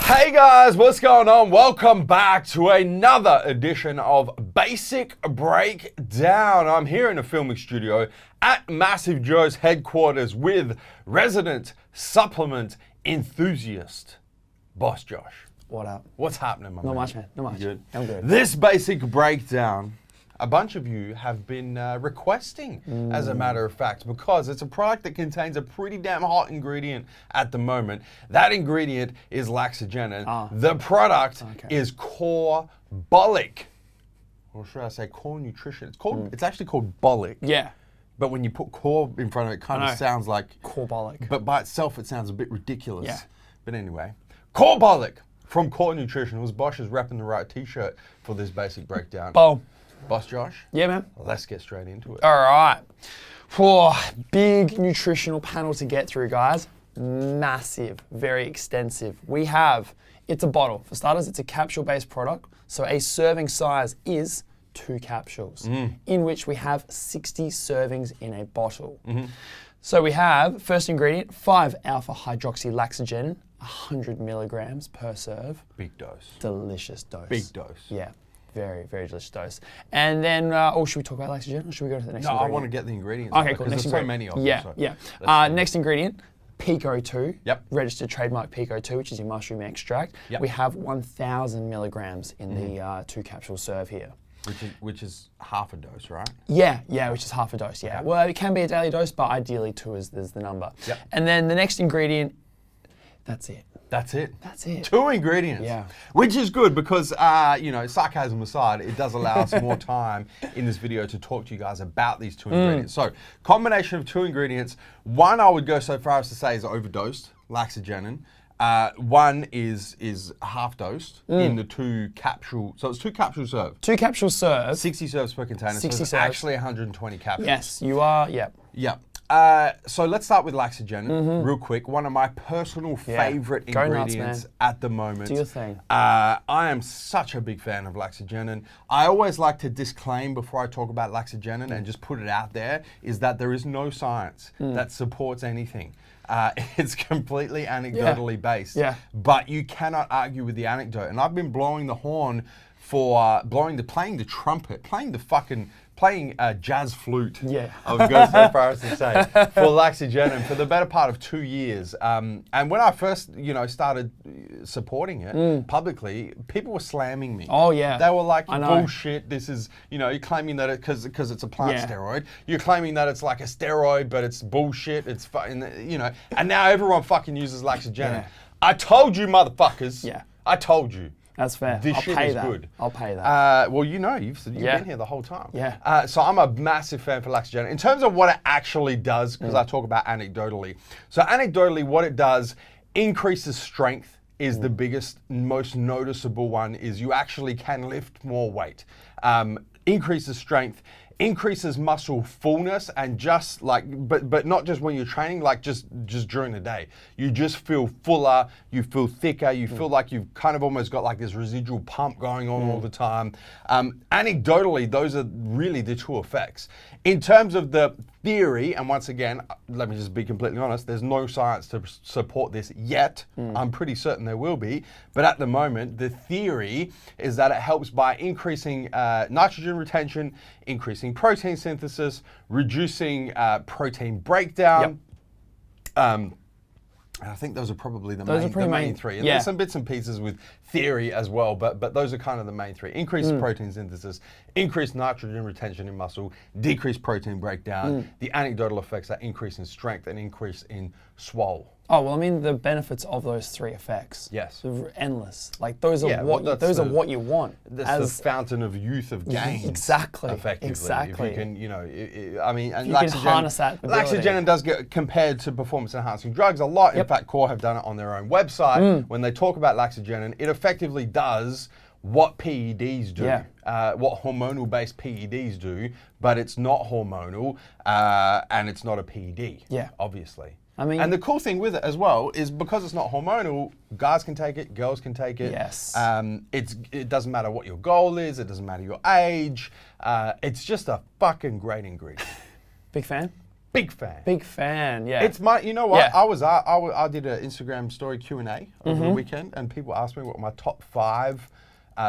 Hey guys, what's going on? Welcome back to another edition of Basic Breakdown. I'm here in a filming studio at MassiveJoes headquarters with resident supplement enthusiast, Boss Josh. What up? What's happening, my man? Not much, man. Not much. Good. I'm good. This Basic Breakdown, a bunch of you have been requesting, as a matter of fact, because it's a product that contains a pretty damn hot ingredient at the moment. That ingredient is Laxogenin. The product is Core Bolic. Or should I say Core Nutrition? It's actually called Bolic. Yeah. But when you put core in front of it, it kind of sounds like Core Bolic. But by itself, it sounds a bit ridiculous. Yeah. But anyway, Core Bolic from Core Nutritionals. Bosch is repping the right t-shirt for this Basic Breakdown. Boom. Boss Josh? Yeah, man. Let's get straight into it. All right. Whoa, big nutritional panel to get through, guys. Massive, very extensive. It's a bottle. For starters, it's a capsule-based product. So a serving size is 2 capsules, in which we have 60 servings in a bottle. So we have, first ingredient, 5-alpha-hydroxylaxogenin, 100 milligrams per serve. Big dose. Delicious dose. Big dose. Yeah. Very, very delicious dose. And then, should we talk about Laxogenin or should we go to the next ingredient? I want to get the ingredients. Okay, cool. Because there's so many of them. Yeah. Next ingredient, Pico 2. Yep. Registered trademark Pico 2, which is your mushroom extract. Yep. We have 1,000 milligrams in the 2 capsule serve here. Which is half a dose, right? Yeah, which is half a dose, yeah. Okay. Well, it can be a daily dose, but ideally 2 is the number. Yep. And then the next ingredient, that's it. That's it. That's it. 2 ingredients. Yeah. Which is good because, sarcasm aside, it does allow us more time in this video to talk to you guys about these 2 ingredients. So, combination of 2 ingredients. One, I would go so far as to say is overdosed, Laxogenin. One is half dosed in the 2 capsule. So it's 2 capsule serve. 2 capsule serve. 60 serves per container. 60 so it's serves. actually 120 capsules. Yes, you are, yeah. Yeah. So let's start with Laxogenin real quick. One of my personal favorite ingredients at the moment. Do your thing. I am such a big fan of Laxogenin. I always like to disclaim before I talk about Laxogenin and just put it out there is that there is no science that supports anything. It's completely anecdotally based. Yeah. But you cannot argue with the anecdote. And I've been blowing the horn for playing the trumpet, playing a jazz flute. Yeah. I would go so far as to say for Laxogenin for the better part of 2 years. And when I first, started supporting it publicly, people were slamming me. Oh yeah. They were like, I know. bullshit. This is, you're claiming that it because it's a plant steroid. You're claiming that it's like a steroid, but it's bullshit. It's and now everyone fucking uses Laxogenin. Yeah. I told you, motherfuckers. Yeah. I told you. That's fair. This I'll shit pay is that. good. I'll pay that. Well, you've been here the whole time. Yeah. So I'm a massive fan for Laxogenin. In terms of what it actually does, because I talk about anecdotally. So anecdotally, what it does, increases strength is the biggest, most noticeable one, is you actually can lift more weight. Increases strength, increases muscle fullness, and just like, but not just when you're training, like just during the day. You just feel fuller, you feel thicker, you feel like you've kind of almost got like this residual pump going on all the time. Anecdotally, those are really the 2 effects. In terms of the theory, and once again, let me just be completely honest, there's no science to support this yet. I'm pretty certain there will be, but at the moment, the theory is that it helps by increasing nitrogen retention, increasing protein synthesis, reducing protein breakdown. I think those are probably the main 3. And there's some bits and pieces with theory as well, but those are kind of the main 3. Increased protein synthesis, increased nitrogen retention in muscle, decreased protein breakdown, the anecdotal effects that increase in strength and increase in swole. Oh, well, I mean, the benefits of those 3 effects. Yes. They're endless. Like, those are are what you want. That's the fountain of youth of gains. Exactly. Effectively. Exactly. If you can, and you can harness that ability. Laxogenin does get compared to performance-enhancing drugs a lot. In fact, Core have done it on their own website. When they talk about Laxogenin, it effectively does what PEDs do, what hormonal-based PEDs do, but it's not hormonal, and it's not a PED, obviously. I mean, and the cool thing with it as well is because it's not hormonal, guys can take it, girls can take it. Yes. It doesn't matter what your goal is, it doesn't matter your age. It's just a fucking great ingredient. Big fan? Big fan. Big fan, yeah. It's my, you know what? Yeah. I did an Instagram story Q&A over the weekend, and people asked me what my top 5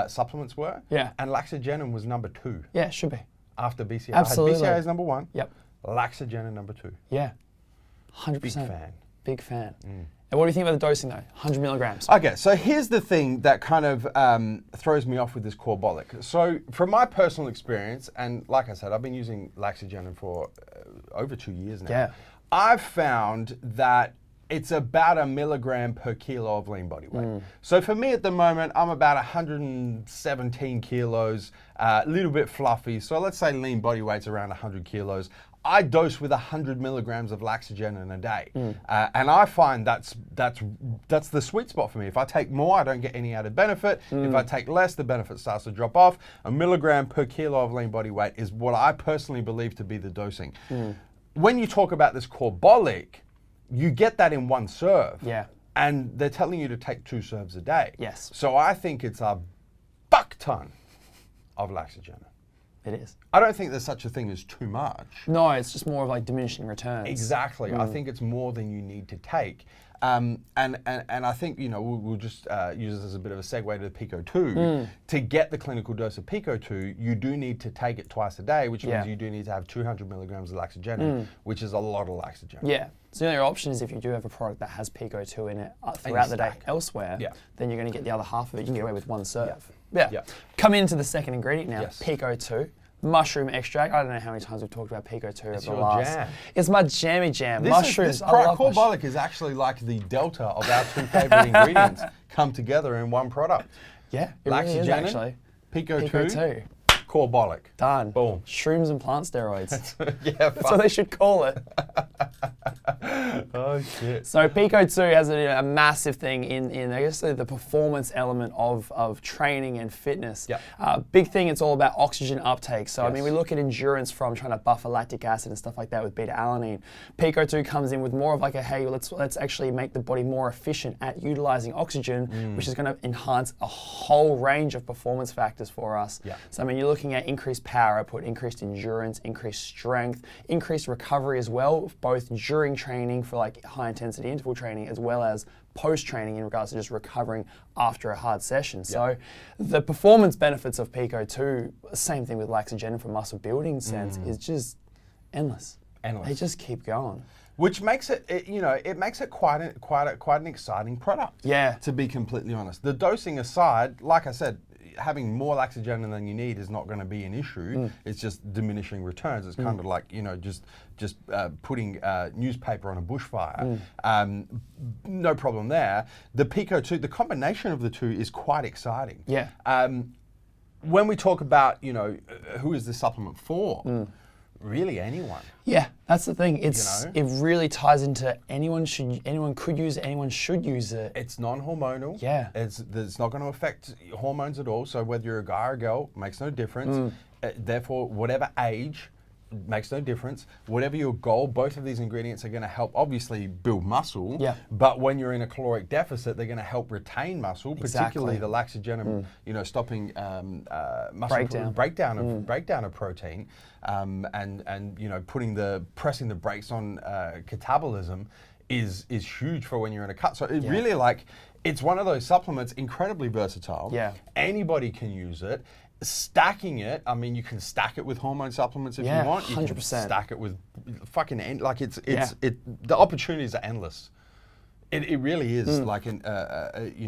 supplements were. Yeah. And Laxogenin was number 2 Yeah, it should be. after BCA. Absolutely. I had BCA as number 1. Yep. Laxogenin number 2. Yeah. 100%. Big fan. Big fan. And what do you think about the dosing though? 100 milligrams. Okay, so here's the thing that kind of throws me off with this core Bolic. So from my personal experience, and like I said, I've been using Laxogenin for over 2 years now. Yeah. I've found that it's about 1 milligram per kilo of lean body weight. So for me at the moment, I'm about 117 kilos, a little bit fluffy. So let's say lean body weight's around 100 kilos. I dose with 100 milligrams of Laxogenin a day. And I find that's the sweet spot for me. If I take more, I don't get any added benefit. If I take less, the benefit starts to drop off. 1 milligram per kilo of lean body weight is what I personally believe to be the dosing. When you talk about this core Bolic, you get that in 1 serve. Yeah. And they're telling you to take 2 serves a day. Yes. So I think it's a buck ton of Laxogenin. It is. I don't think there's such a thing as too much. No, it's just more of like diminishing returns. Exactly. I think it's more than you need to take. And I think, you know, we'll just use this as a bit of a segue to the Pico 2. To get the clinical dose of Pico 2, you do need to take it twice a day, which means you do need to have 200 milligrams of Laxogenin, which is a lot of Laxogenin. Yeah. So the only option is if you do have a product that has Pico 2 in it throughout the day elsewhere, then you're going to get the other half of it. You can get away with 1 serve. Yeah. Come into the second ingredient now, Pico 2. Mushroom extract. I don't know how many times we've talked about Pico 2 over the last. Jam. It's my jammy jam. This Mushrooms. I love core Bolic is actually like the delta of our 2 favorite ingredients come together in 1 product. Yeah, it really is actually. Pico 2. Core Bolic. Done. Boom. Shrooms and plant steroids. That's what they should call it. Oh shit. So Pico 2 has a massive thing in I guess the performance element of training and fitness. Big thing, it's all about oxygen uptake. So I mean, we look at endurance from trying to buffer lactic acid and stuff like that with beta alanine. Pico 2 comes in with more of like a, hey, let's actually make the body more efficient at utilizing oxygen, which is going to enhance a whole range of performance factors for us. So I mean, you're looking at increased power output, increased endurance, increased strength, increased recovery as well, both during training for like high intensity interval training as well as post training in regards to just recovering after a hard session. So the performance benefits of Pico 2, same thing with Laxogenin from muscle building sense, is just endless. They just keep going. Which makes it, you know, it makes it quite an exciting product. Yeah. To be completely honest, the dosing aside, like I said, having more Laxogenin than you need is not going to be an issue. It's just diminishing returns. It's kind of like, you know, just putting newspaper on a bushfire. No problem there. The Pico 2, the combination of the 2 is quite exciting. Yeah. When we talk about, you know, who is this supplement for? Really anyone. Yeah, that's the thing. It's it really ties into anyone could use it, anyone should use it. It's non-hormonal. Yeah. It's not going to affect hormones at all. So whether you're a guy or a girl, makes no difference. Therefore, whatever age, makes no difference. Whatever your goal, both of these ingredients are going to help obviously build muscle. But when you're in a caloric deficit, they're going to help retain muscle, particularly the Laxogenin, you know, stopping muscle breakdown of protein, and you know, pressing the brakes on catabolism is huge for when you're in a cut. So it really it's one of those supplements, incredibly versatile. Anybody can use it. Stacking it, I mean, you can stack it with hormone supplements if you want. You 100%. can stack it with fucking the opportunities are endless. It really is like you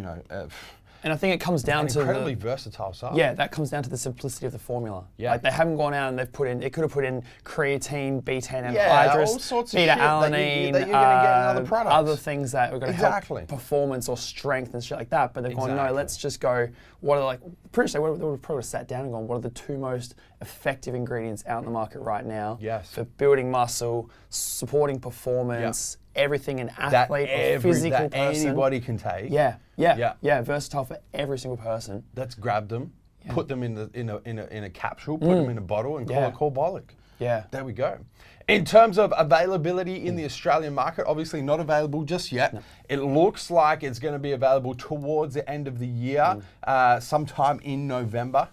know. And I think it comes down to incredibly versatile side. Yeah, that comes down to the simplicity of the formula. Like they haven't gone out and they've put in. They could have put in creatine, beta anhydrous, all sorts of beta shit alanine, that you're gonna get in other products. Other things that are going to help performance or strength and shit like that. But they've gone, no, let's just go. What are pretty sure they would have probably sat down and gone, what are the 2 most effective ingredients out in the market right now for building muscle, supporting performance. Everything an athlete or physical person. Anybody can take. Versatile for every single person. Let's grab them, put them in a capsule, put them in a bottle, and call it core Bolic. There we go. In terms of availability in the Australian market, obviously not available just yet. It looks like it's going to be available towards the end of the year, sometime in November.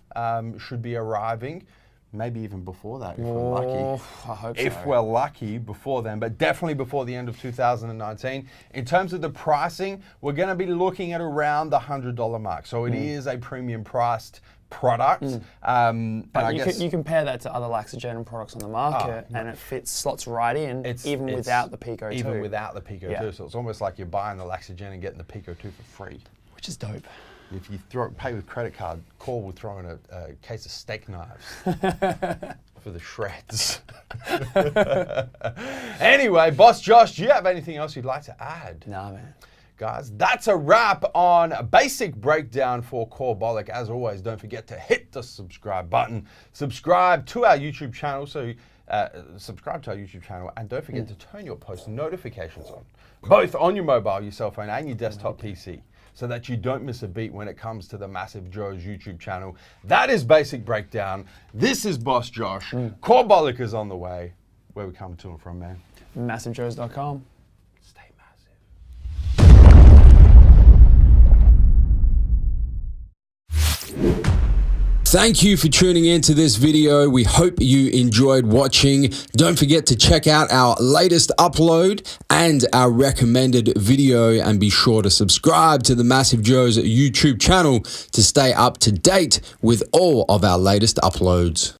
Should be arriving. maybe even before that if we're lucky. Oh, I hope so. If we're lucky before then, but definitely before the end of 2019. In terms of the pricing, we're going to be looking at around the $100 mark. So it is a premium priced product. And I guess You compare that to other Laxogenin products on the market, and it slots right in, even without the Pico 2. Even without the Pico 2. So it's almost like you're buying the Laxogenin and getting the Pico 2 for free. Which is dope. If you pay with credit card, Core will throw in a case of steak knives for the shreds. Anyway, Boss Josh, do you have anything else you'd like to add? Nah, man. Guys, that's a wrap on a basic breakdown for Core Bolic. As always, don't forget to hit the subscribe button. Subscribe to our YouTube channel. And don't forget to turn your post notifications on, both on your mobile, your cell phone, and your desktop PC, so that you don't miss a beat when it comes to the MassiveJoes YouTube channel. That is Basic Breakdown. This is Boss Josh. Core Bolic is on the way. Where we come to and from, man? MassiveJoes.com. Stay massive. Thank you for tuning in to this video. We hope you enjoyed watching. Don't forget to check out our latest upload and our recommended video, and be sure to subscribe to the MassiveJoes YouTube channel to stay up to date with all of our latest uploads.